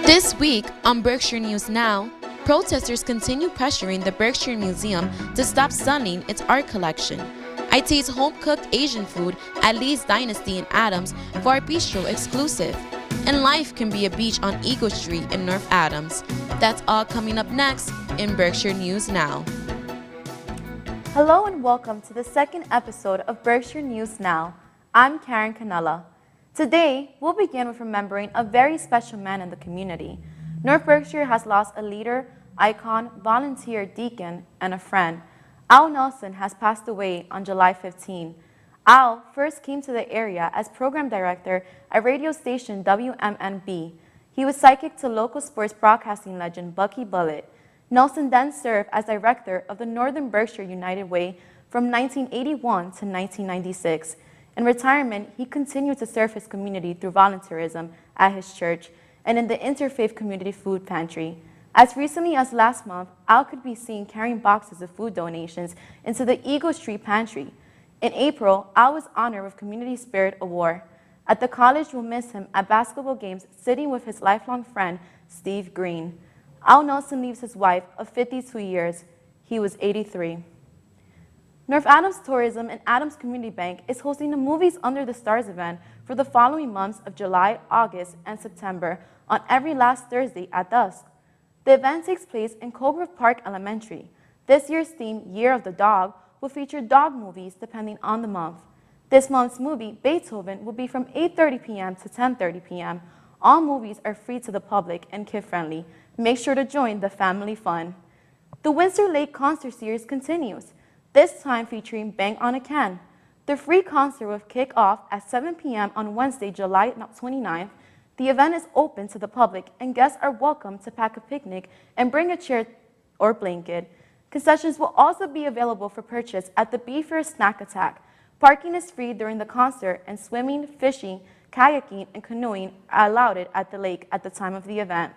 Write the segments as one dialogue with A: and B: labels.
A: This week on Berkshire News Now, protesters continue pressuring the Berkshire Museum to stop selling its art collection. I taste home-cooked Asian food at Lee's Dynasty in Adams for our bistro exclusive. And life can be a beach on Eagle Street in North Adams. That's all coming up next in Berkshire News Now.
B: Hello and welcome to the second episode of Berkshire News Now. I'm Karen Canella. Today, we'll begin with remembering a very special man in the community. North Berkshire has lost a leader, icon, volunteer, deacon, and a friend. Al Nelson has passed away on July 15. Al first came to the area as program director at radio station WMNB. He was psychic to local sports broadcasting legend Bucky Bullitt. Nelson then served as director of the Northern Berkshire United Way from 1981 to 1996. In retirement, he continued to serve his community through volunteerism at his church and in the Interfaith Community Food Pantry. As recently as last month, Al could be seen carrying boxes of food donations into the Eagle Street Pantry. In April, Al was honored with Community Spirit Award. At the college, we'll miss him at basketball games sitting with his lifelong friend, Steve Green. Al Nelson leaves his wife of 52 years. He was 83. North Adams Tourism and Adams Community Bank is hosting the Movies Under the Stars event for the following months of July, August, and September on every last Thursday at dusk. The event takes place in Colgrove Park Elementary. This year's theme, Year of the Dog, will feature dog movies depending on the month. This month's movie, Beethoven, will be from 8:30 p.m. to 10:30 p.m. All movies are free to the public and kid-friendly. Make sure to join the family fun. The Windsor Lake Concert Series continues, this time featuring Bang on a Can. The free concert will kick off at 7 p.m. on Wednesday, July 29th. The event is open to the public and guests are welcome to pack a picnic and bring a chair or blanket. Concessions will also be available for purchase at the Be Fair Snack Attack. Parking is free during the concert and swimming, fishing, kayaking, and canoeing are allowed at the lake at the time of the event.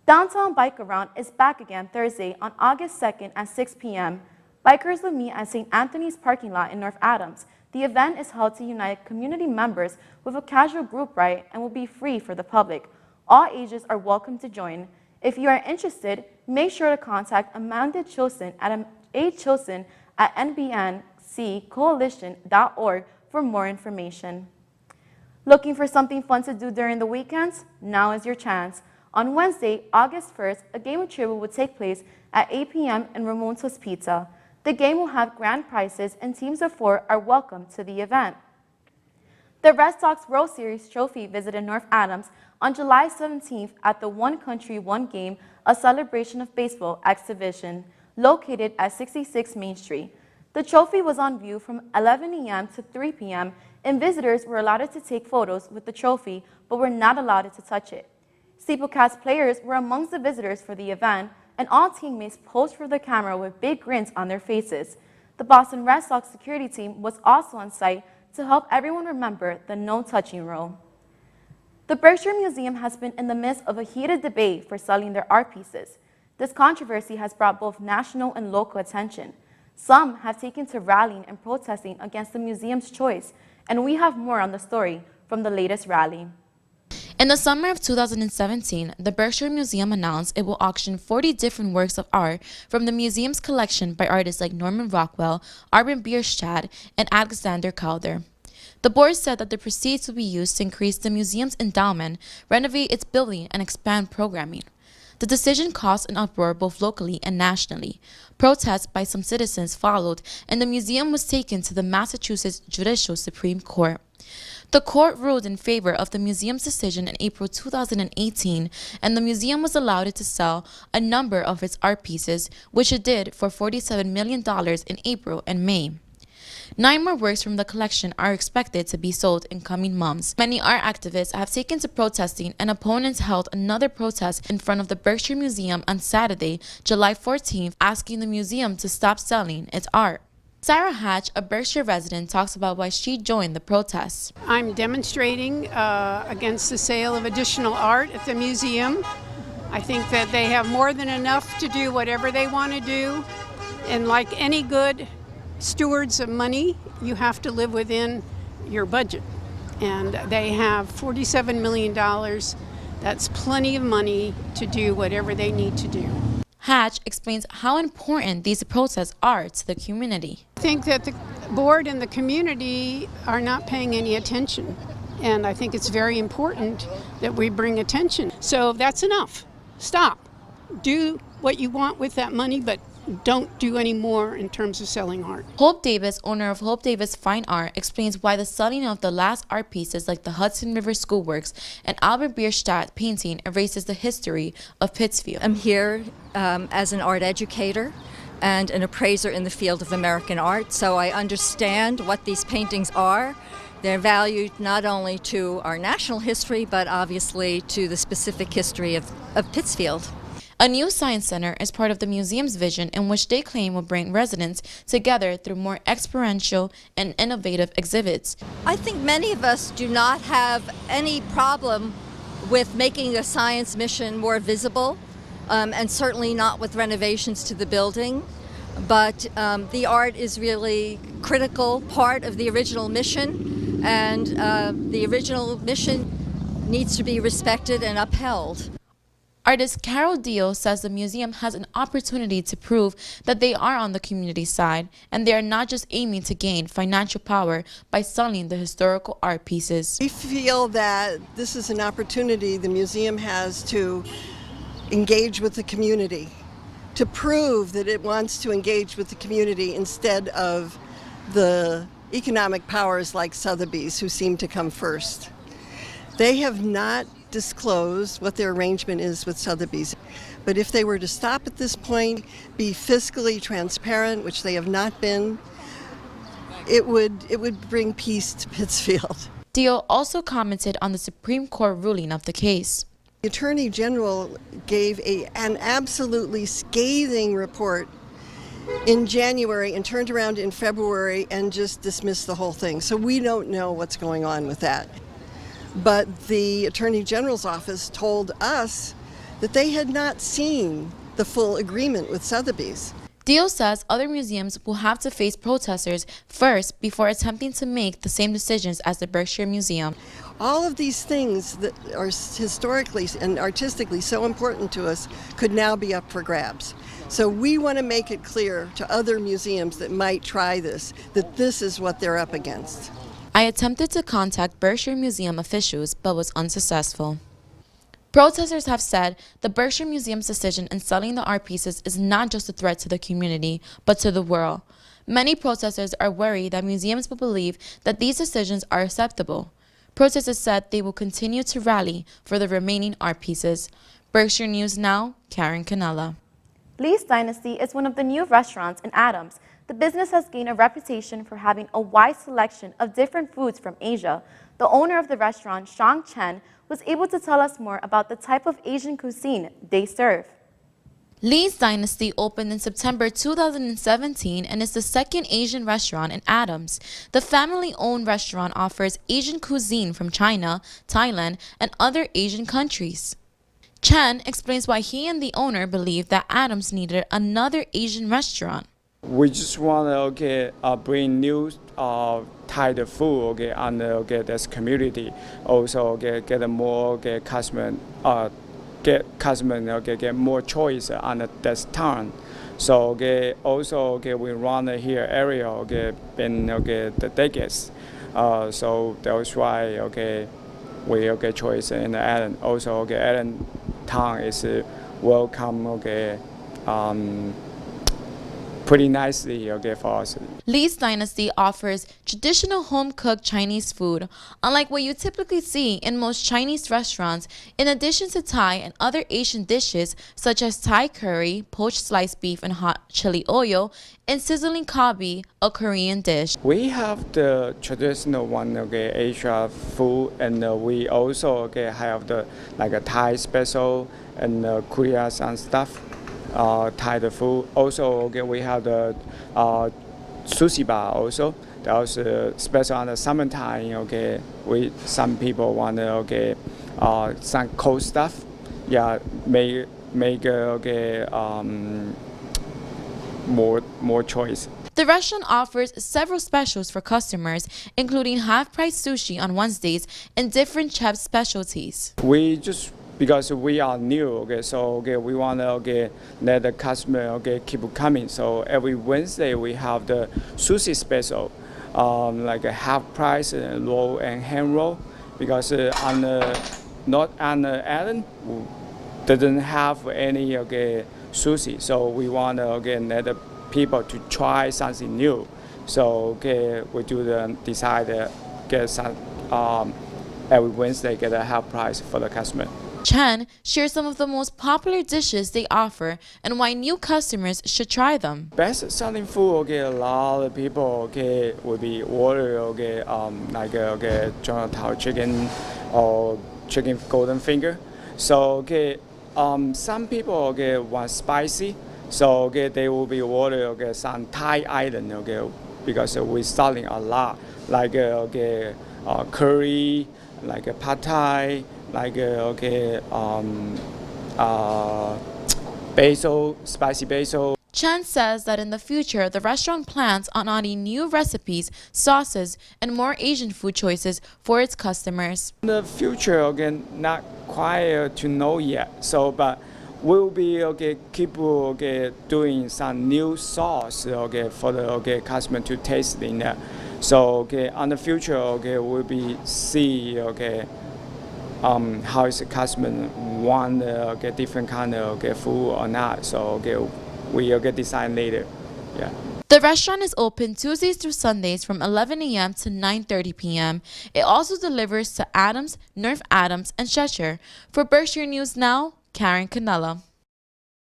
B: Downtown Bike Around is back again Thursday on August 2nd at 6 p.m. Bikers will meet at St. Anthony's parking lot in North Adams. The event is held to unite community members with a casual group ride and will be free for the public. All ages are welcome to join. If you are interested, make sure to contact Amanda Chilson at achilson at nbnccoalition.org for more information. Looking for something fun to do during the weekends? Now is your chance. On Wednesday, August 1st, a game of trivia will take place at 8 p.m. in Ramonto's Pizza. The game will have grand prizes and teams of 4 are welcome to the event. The Red Sox World Series trophy visited North Adams on July 17th at the One Country, One Game, a celebration of baseball exhibition located at 66 Main Street. The trophy was on view from 11 a.m. to 3 p.m. and visitors were allowed to take photos with the trophy but were not allowed to touch it. Steeplecats players were amongst the visitors for the event, and all teammates posed for the camera with big grins on their faces. The Boston Red Sox security team was also on site to help everyone remember the no-touching rule. The Berkshire Museum has been in the midst of a heated debate for selling their art pieces. This controversy has brought both national and local attention. Some have taken to rallying and protesting against the museum's choice, and we have more on the story from the latest rally.
A: In the summer of 2017, the Berkshire Museum announced it will auction 40 different works of art from the museum's collection by artists like Norman Rockwell, Arben Bierstadt, and Alexander Calder. The board said that the proceeds will be used to increase the museum's endowment, renovate its building, and expand programming. The decision caused an uproar both locally and nationally. Protests by some citizens followed, and the museum was taken to the Massachusetts Judicial Supreme Court. The court ruled in favor of the museum's decision in April 2018, and the museum was allowed to sell a number of its art pieces, which it did for $47 million in April and May. 9 more works from the collection are expected to be sold in coming months. Many art activists have taken to protesting, and opponents held another protest in front of the Berkshire Museum on Saturday, July 14th, asking the museum to stop selling its art. Sarah Hatch, a Berkshire resident, talks about why she joined the protests.
C: I'm demonstrating against the sale of additional art at the museum. I think that they have more than enough to do whatever they want to do. And like any good stewards of money, you have to live within your budget. And they have $47 million That's plenty of money to do whatever they need to do.
A: Hatch explains how important these protests are to the community.
C: I think that the board and the community are not paying any attention, and I think it's very important that we bring attention. So that's enough. Stop. Do what you want with that money, but don't do any more in terms of selling art.
A: Hope Davis, owner of Hope Davis Fine Art, explains why the selling of the last art pieces like the Hudson River Schoolworks and Albert Bierstadt painting erases the history of Pittsfield.
D: I'm here as an art educator and an appraiser in the field of American art, so I understand what these paintings are. They're valued not only to our national history, but obviously to the specific history of Pittsfield.
A: A new science center is part of the museum's vision, in which they claim will bring residents together through more experiential and innovative exhibits.
D: I think many of us do not have any problem with making a science mission more visible, and certainly not with renovations to the building. But the art is really a critical part of the original mission, and the original mission needs to be respected and upheld.
A: Artist Carol Deal says the museum has an opportunity to prove that they are on the community side, and they are not just aiming to gain financial power by selling the historical art pieces.
E: We feel that this is an opportunity the museum has to engage with the community, to prove that it wants to engage with the community instead of the economic powers like Sotheby's, who seem to come first. They have not disclose what their arrangement is with Sotheby's. But if they were to stop at this point, be fiscally transparent, which they have not been, it would bring peace to Pittsfield.
A: Deal also commented on the Supreme Court ruling of the case.
E: The Attorney General gave an absolutely scathing report in January and turned around in February and just dismissed the whole thing. So we don't know what's going on with that. But the Attorney General's office told us that they had not seen the full agreement with Sotheby's.
A: Deal says other museums will have to face protesters first before attempting to make the same decisions as the Berkshire Museum.
E: All of these things that are historically and artistically so important to us could now be up for grabs. So we want to make it clear to other museums that might try this, that this is what they're up against.
A: I attempted to contact Berkshire Museum officials but was unsuccessful. Protesters have said the Berkshire Museum's decision in selling the art pieces is not just a threat to the community, but to the world. Many protesters are worried that museums will believe that these decisions are acceptable. Protesters said they will continue to rally for the remaining art pieces. Berkshire News Now, Karen Canella.
B: Lee's Dynasty is one of the new restaurants in Adams. The business has gained a reputation for having a wide selection of different foods from Asia. The owner of the restaurant, Shang Chen, was able to tell us more about the type of Asian cuisine they serve.
A: Lee's Dynasty opened in September 2017 and is the second Asian restaurant in Adams. The family-owned restaurant offers Asian cuisine from China, Thailand, and other Asian countries. Chen explains why he and the owner believe that Adams needed another Asian restaurant.
F: We just want to bring new Thai food and this community. Also get more customer get more choice on this town. So also we run here area been the decades. So that's why we choice in Allen. Also Allen town is welcome pretty nicely for us.
A: Lee's Dynasty offers traditional home-cooked Chinese food, unlike what you typically see in most Chinese restaurants, in addition to Thai and other Asian dishes such as Thai curry, poached sliced beef and hot chili oil, and sizzling kabi, a Korean dish.
F: We have the traditional one, Asia food, and we also have the a Thai special and Korean and stuff. Thai food. Also, we have the sushi bar also. That was special on the summertime. Some people want some cold stuff. Yeah, make more choice.
A: The restaurant offers several specials for customers, including half-price sushi on Wednesdays and different chef specialties.
F: We just because we are new, okay, so okay, we want to let the customer keep coming. So every Wednesday we have the sushi special, like a half price roll and hand roll, because on not on the island doesn't have any sushi. So we want to let the people to try something new. So we do decide get some every Wednesday get a half price for the customer.
A: Chen shares some of the most popular dishes they offer and why new customers should try them.
F: Best selling food, a lot of people would be order like Jonathan chicken or chicken golden finger. So some people want spicy, so they will be order some Thai island because we're selling a lot like curry, like a pad thai, like basil, spicy basil.
A: Chen says that in the future, the restaurant plans on adding new recipes, sauces, and more Asian food choices for its customers.
F: In the future, not quite to know yet. So, but we'll be keep doing some new sauce for the customer to taste in there. So on the future we'll be see how is the customer want different kind of food or not. So we'll decide later. Yeah.
A: The restaurant is open Tuesdays through Sundays from 11 a.m. to 9:30 p.m. It also delivers to Adams, North Adams, and Cheshire. For Berkshire News Now, Karen Canella.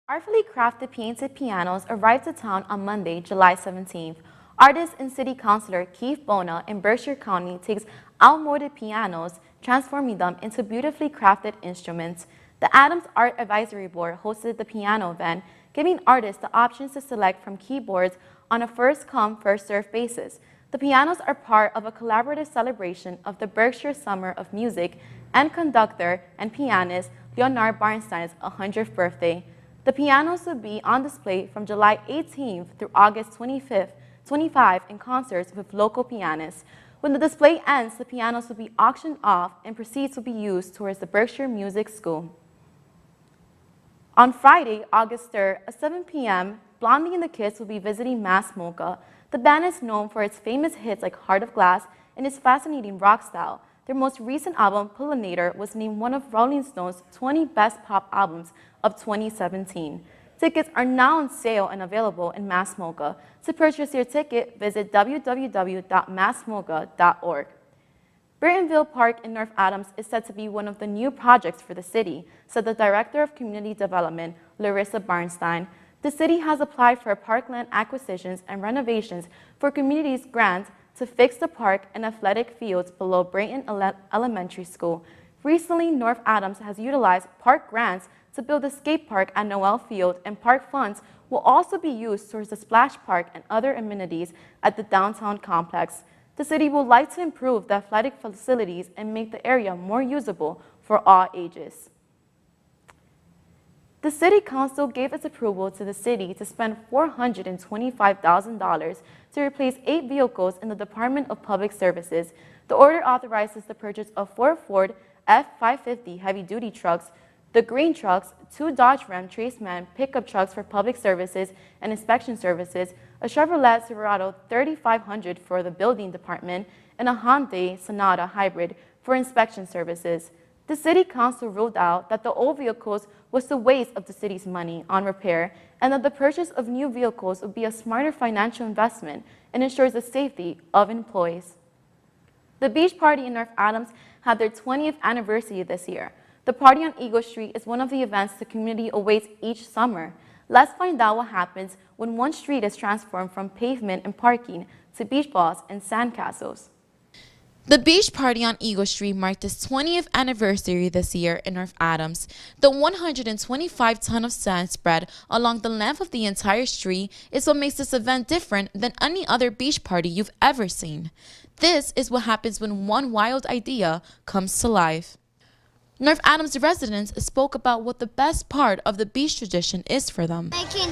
B: Artfully crafted painted pianos arrived to town on Monday, July 17th. Artist and City Councilor Keith Bona in Berkshire County takes outmoded pianos, transforming them into beautifully crafted instruments. The Adams Art Advisory Board hosted the piano event, giving artists the options to select from keyboards on a first-come, first-served basis. The pianos are part of a collaborative celebration of the Berkshire Summer of Music and conductor and pianist Leonard Bernstein's 100th birthday. The pianos will be on display from July 18th through August 25 in concerts with local pianists. When the display ends, the pianos will be auctioned off and proceeds will be used towards the Berkshire Music School. On Friday, August 3rd at 7 p.m., Blondie and the Kids will be visiting Mass Mocha. The band is known for its famous hits like Heart of Glass and its fascinating rock style. Their most recent album, Pollinator, was named one of Rolling Stone's 20 best pop albums of 2017. Tickets are now on sale and available in Mass Mocha. To purchase your ticket, visit www.massmocha.org. Brittonville Park in North Adams is said to be one of the new projects for the city, said the Director of Community Development, Larissa Bernstein. The city has applied for parkland acquisitions and renovations for communities grant to fix the park and athletic fields below Brayton Elementary School. Recently, North Adams has utilized park grants to build a skate park at Noel Field, and park funds will also be used towards the splash park and other amenities at the downtown complex. The city would like to improve the athletic facilities and make the area more usable for all ages. The City Council gave its approval to the city to spend $425,000 to replace 8 vehicles in the Department of Public Services. The order authorizes the purchase of 4 Ford F-550 heavy-duty trucks, the green trucks, 2 Dodge Ram Traceman pickup trucks for public services and inspection services, a Chevrolet Silverado 3500 for the building department, and a Hyundai Sonata hybrid for inspection services. The City Council ruled out that the old vehicles was a waste of the city's money on repair and that the purchase of new vehicles would be a smarter financial investment and ensures the safety of employees. The Beach Party in North Adams had their 20th anniversary this year. The party on Eagle Street is one of the events the community awaits each summer. Let's find out what happens when one street is transformed from pavement and parking to beach balls and sandcastles.
A: The Beach Party on Eagle Street marked its 20th anniversary this year in North Adams. The 125-ton of sand spread along the length of the entire street is what makes this event different than any other beach party you've ever seen. This is what happens when one wild idea comes to life. North Adams residents spoke about what the best part of the beach tradition is for them.
G: Making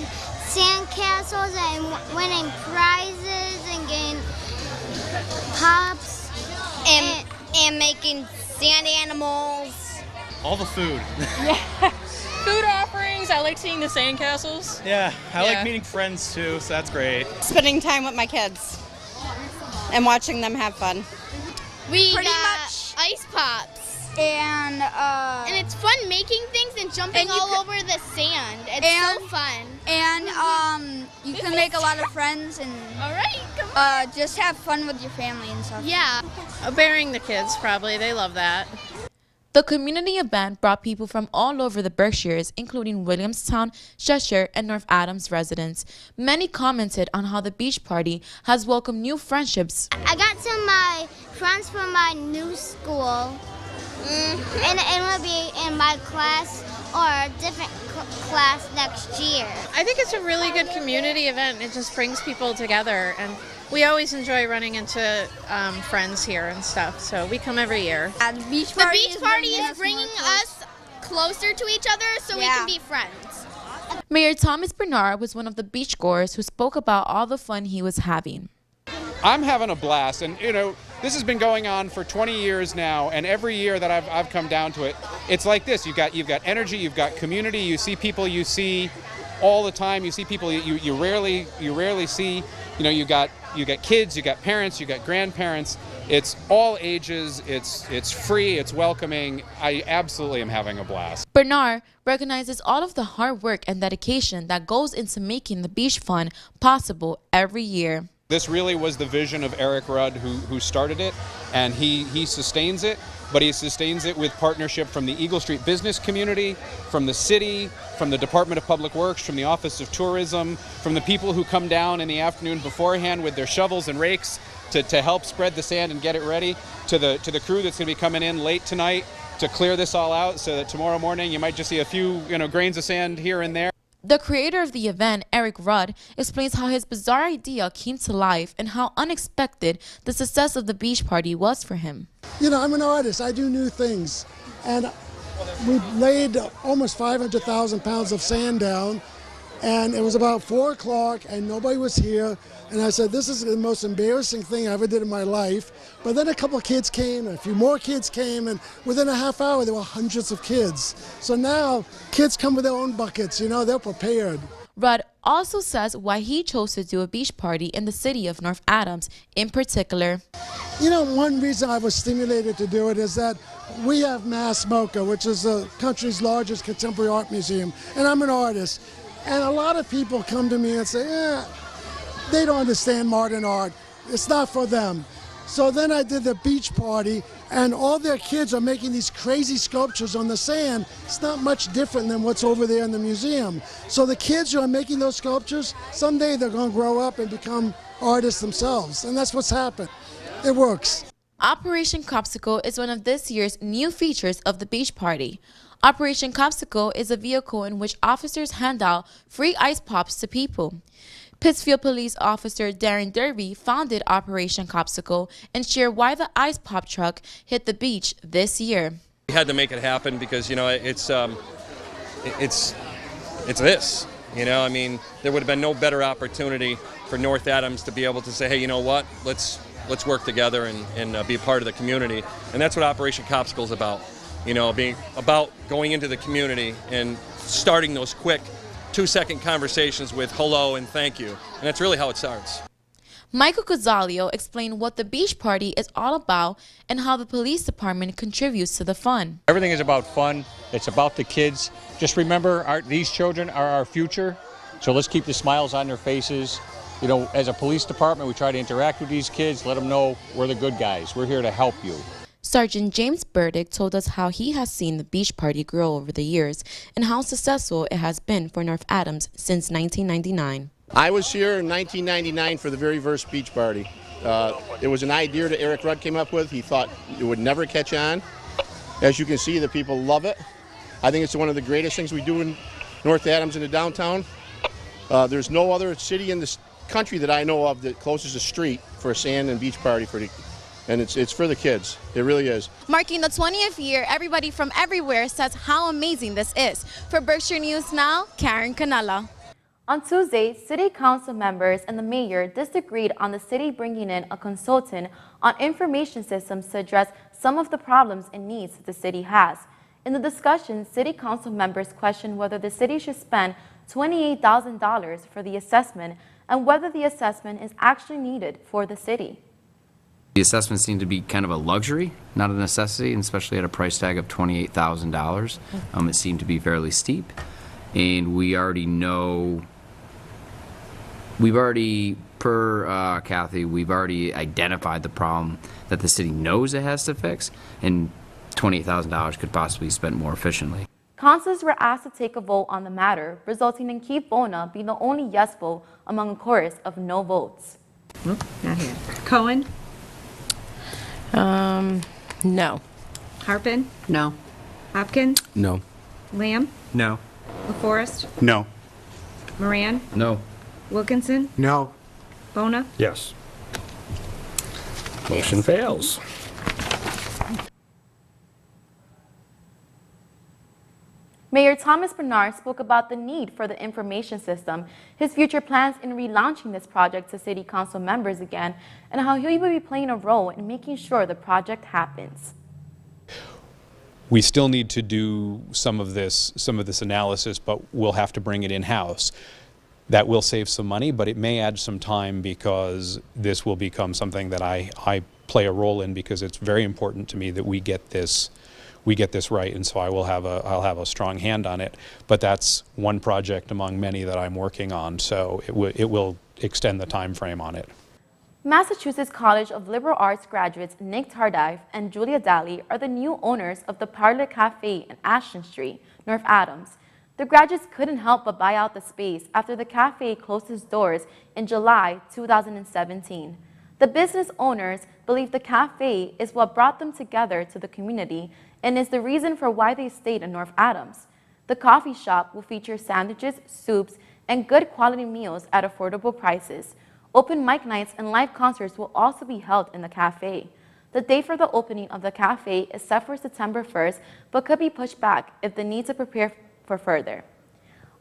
G: sandcastles and winning prizes and getting pops and making sand animals
H: All the food.
I: Yeah. Food offerings. I like seeing the sandcastles.
H: Yeah, I like meeting friends too, so that's great.
J: Spending time with my kids and watching them have fun.
G: We got ice pops. And it's fun making things and jumping all over the sand. It's so fun.
K: And you can make a lot of friends and just have fun with your family and stuff.
G: Yeah.
I: Bearing the kids, probably. They love that.
A: The community event brought people from all over the Berkshires, including Williamstown, Cheshire, and North Adams residents. Many commented on how the beach party has welcomed new friendships.
G: I got some of my friends from my new school, and it will be in my class or a different class next year.
I: I think it's a really good community event. It just brings people together, and we always enjoy running into friends here and stuff, so we come every year.
K: The beach party
G: is bringing us closer to each other so we can be friends.
A: Mayor Thomas Bernard was one of the beachgoers who spoke about all the fun he was having.
L: I'm having a blast, and this has been going on for 20 years now, and every year that I've come down to it, it's like this. You've got energy, you've got community, you see people you see all the time, you see people you rarely see. You got kids, you got parents, you got grandparents. It's all ages, it's free, it's welcoming. I absolutely am having a blast.
A: Bernard recognizes all of the hard work and dedication that goes into making the beach fun possible every year.
L: This really was the vision of Eric Rudd who started it, and he sustains it, but he sustains it with partnership from the Eagle Street business community, from the city, from the Department of Public Works, from the Office of Tourism, from the people who come down in the afternoon beforehand with their shovels and rakes to help spread the sand and get it ready, to the crew that's going to be coming in late tonight to clear this all out so that tomorrow morning you might just see a few grains of sand here and there.
A: The creator of the event, Eric Rudd, explains how his bizarre idea came to life and how unexpected the success of the beach party was for him.
M: I'm an artist. I do new things. And we laid almost 500,000 pounds of sand down, and it was about 4 o'clock and nobody was here. And I said, this is the most embarrassing thing I ever did in my life. But then a couple of kids came, and a few more kids came, and within a half hour there were hundreds of kids. So now kids come with their own buckets, they're prepared.
A: Rudd also says why he chose to do a beach party in the city of North Adams in particular.
M: One reason I was stimulated to do it is that we have Mass MoCA, which is the country's largest contemporary art museum, and I'm an artist. And a lot of people come to me and say, they don't understand modern art. It's not for them. So then I did the beach party, and all their kids are making these crazy sculptures on the sand. It's not much different than what's over there in the museum. So the kids who are making those sculptures, someday they're going to grow up and become artists themselves. And that's what's happened. It works.
A: Operation Copsicle is one of this year's new features of the beach party. Operation Copsicle is a vehicle in which officers hand out free ice pops to people. Pittsfield Police Officer Darren Derby founded Operation Copsicle and shared why the ice pop truck hit the beach this year.
N: We had to make it happen because it's this. There would have been no better opportunity for North Adams to be able to say, hey, you know what? Let's work together and be a part of the community, and that's what Operation Copsicle is about. Being about going into the community and starting those quick 2-second conversations with hello and thank you. And that's really how it starts.
A: Michael Gonzalez explained what the beach party is all about and how the police department contributes to the fun.
O: Everything is about fun. It's about the kids. Just remember, these children are our future. So let's keep the smiles on their faces. As a police department, we try to interact with these kids, let them know we're the good guys. We're here to help you.
A: Sergeant James Burdick told us how he has seen the beach party grow over the years and how successful it has been for North Adams since 1999.
P: I was here in 1999 for the very first beach party. It was an idea that Eric Rudd came up with. He thought it would never catch on. As you can see, the people love it. I think it's one of the greatest things we do in North Adams in the downtown. There's no other city in this country that I know of that closes a street for a sand and beach party and it's for the kids. It really is.
B: Marking the 20th year, everybody from everywhere says how amazing this is. For Berkshire News Now, Karen Canella. On Tuesday, City Council members and the mayor disagreed on the city bringing in a consultant on information systems to address some of the problems and needs that the city has. In the discussion, City Council members questioned whether the city should spend $28,000 for the assessment and whether the assessment is actually needed for the city.
Q: The assessments seem to be kind of a luxury, not a necessity, and especially at a price tag of $28,000. It seemed to be fairly steep, and we already know, per Kathy, we've already identified the problem that the city knows it has to fix, and $28,000 could possibly be spent more efficiently.
B: Councilors were asked to take a vote on the matter, resulting in Keith Bona being the only yes vote among a chorus of no votes.
R: Not here. Cohen?
S: No.
R: Harpin?
S: No.
R: Hopkins?
Q: No.
R: Lamb?
Q: No.
R: LaForest?
P: No.
R: Moran?
Q: No.
R: Wilkinson?
P: No.
R: Bona?
T: Yes. Motion fails.
B: Mayor Thomas Bernard spoke about the need for the information system, his future plans in relaunching this project to City Council members again, and how he will be playing a role in making sure the project happens.
L: We still need to do some of this analysis, but we'll have to bring it in-house. That will save some money, but it may add some time because this will become something that I play a role in, because it's very important to me that we get this right, and so I'll have a strong hand on it. But that's one project among many that I'm working on, so it will extend the time frame on it.
B: Massachusetts College of Liberal Arts graduates Nick Tardif and Julia Daly are the new owners of the Parlor Cafe in Ashton Street, North Adams. The graduates couldn't help but buy out the space after the cafe closed its doors in July 2017. The business owners believe the cafe is what brought them together to the community and is the reason for why they stayed in North Adams. The coffee shop will feature sandwiches, soups, and good quality meals at affordable prices. Open mic nights and live concerts will also be held in the cafe. The date for the opening of the cafe is set for September 1st, but could be pushed back if the need to prepare for further.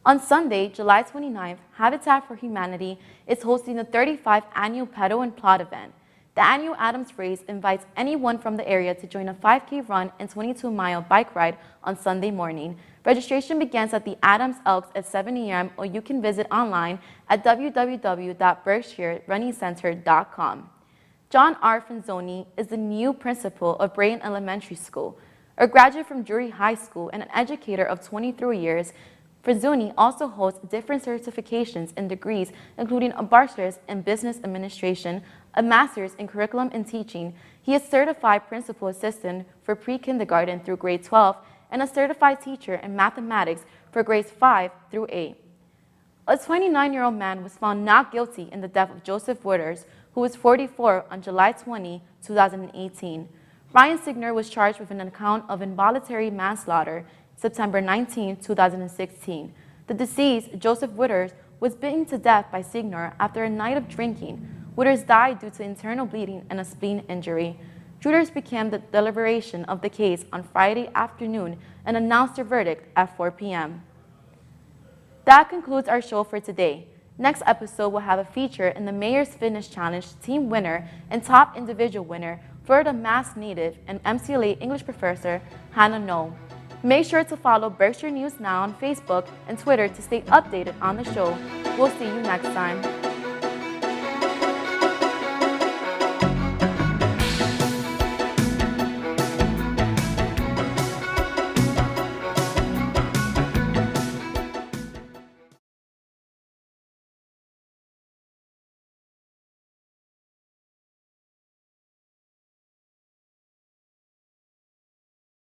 B: On Sunday, July 29th, Habitat for Humanity is hosting the 35th annual Pedal and Plot event. The annual Adams Race invites anyone from the area to join a 5K run and 22-mile bike ride on Sunday morning. Registration begins at the Adams Elks at 7 a.m. or you can visit online at www.berkshirerunningcenter.com. John R. Franzoni is the new principal of Brayton Elementary School. A graduate from Drury High School and an educator of 23 years, Franzoni also holds different certifications and degrees, including a bachelor's in business administration, a master's in curriculum and teaching. He is certified principal assistant for pre-kindergarten through grade 12 and a certified teacher in mathematics for grades 5 through 8. A 29-year-old man was found not guilty in the death of Joseph Wooders, who was 44 on July 20, 2018. Ryan Signer was charged with an count of involuntary manslaughter September 19, 2016. The deceased, Joseph Wooders, was beaten to death by Signer after a night of drinking. Wooders died due to internal bleeding and a spleen injury. Jurors began the deliberation of the case on Friday afternoon and announced their verdict at 4 p.m. That concludes our show for today. Next episode will have a feature in the Mayor's Fitness Challenge team winner and top individual winner, Florida Mass native and MCLA English professor Hannah Noel. Make sure to follow Berkshire News Now on Facebook and Twitter to stay updated on the show. We'll see you next time.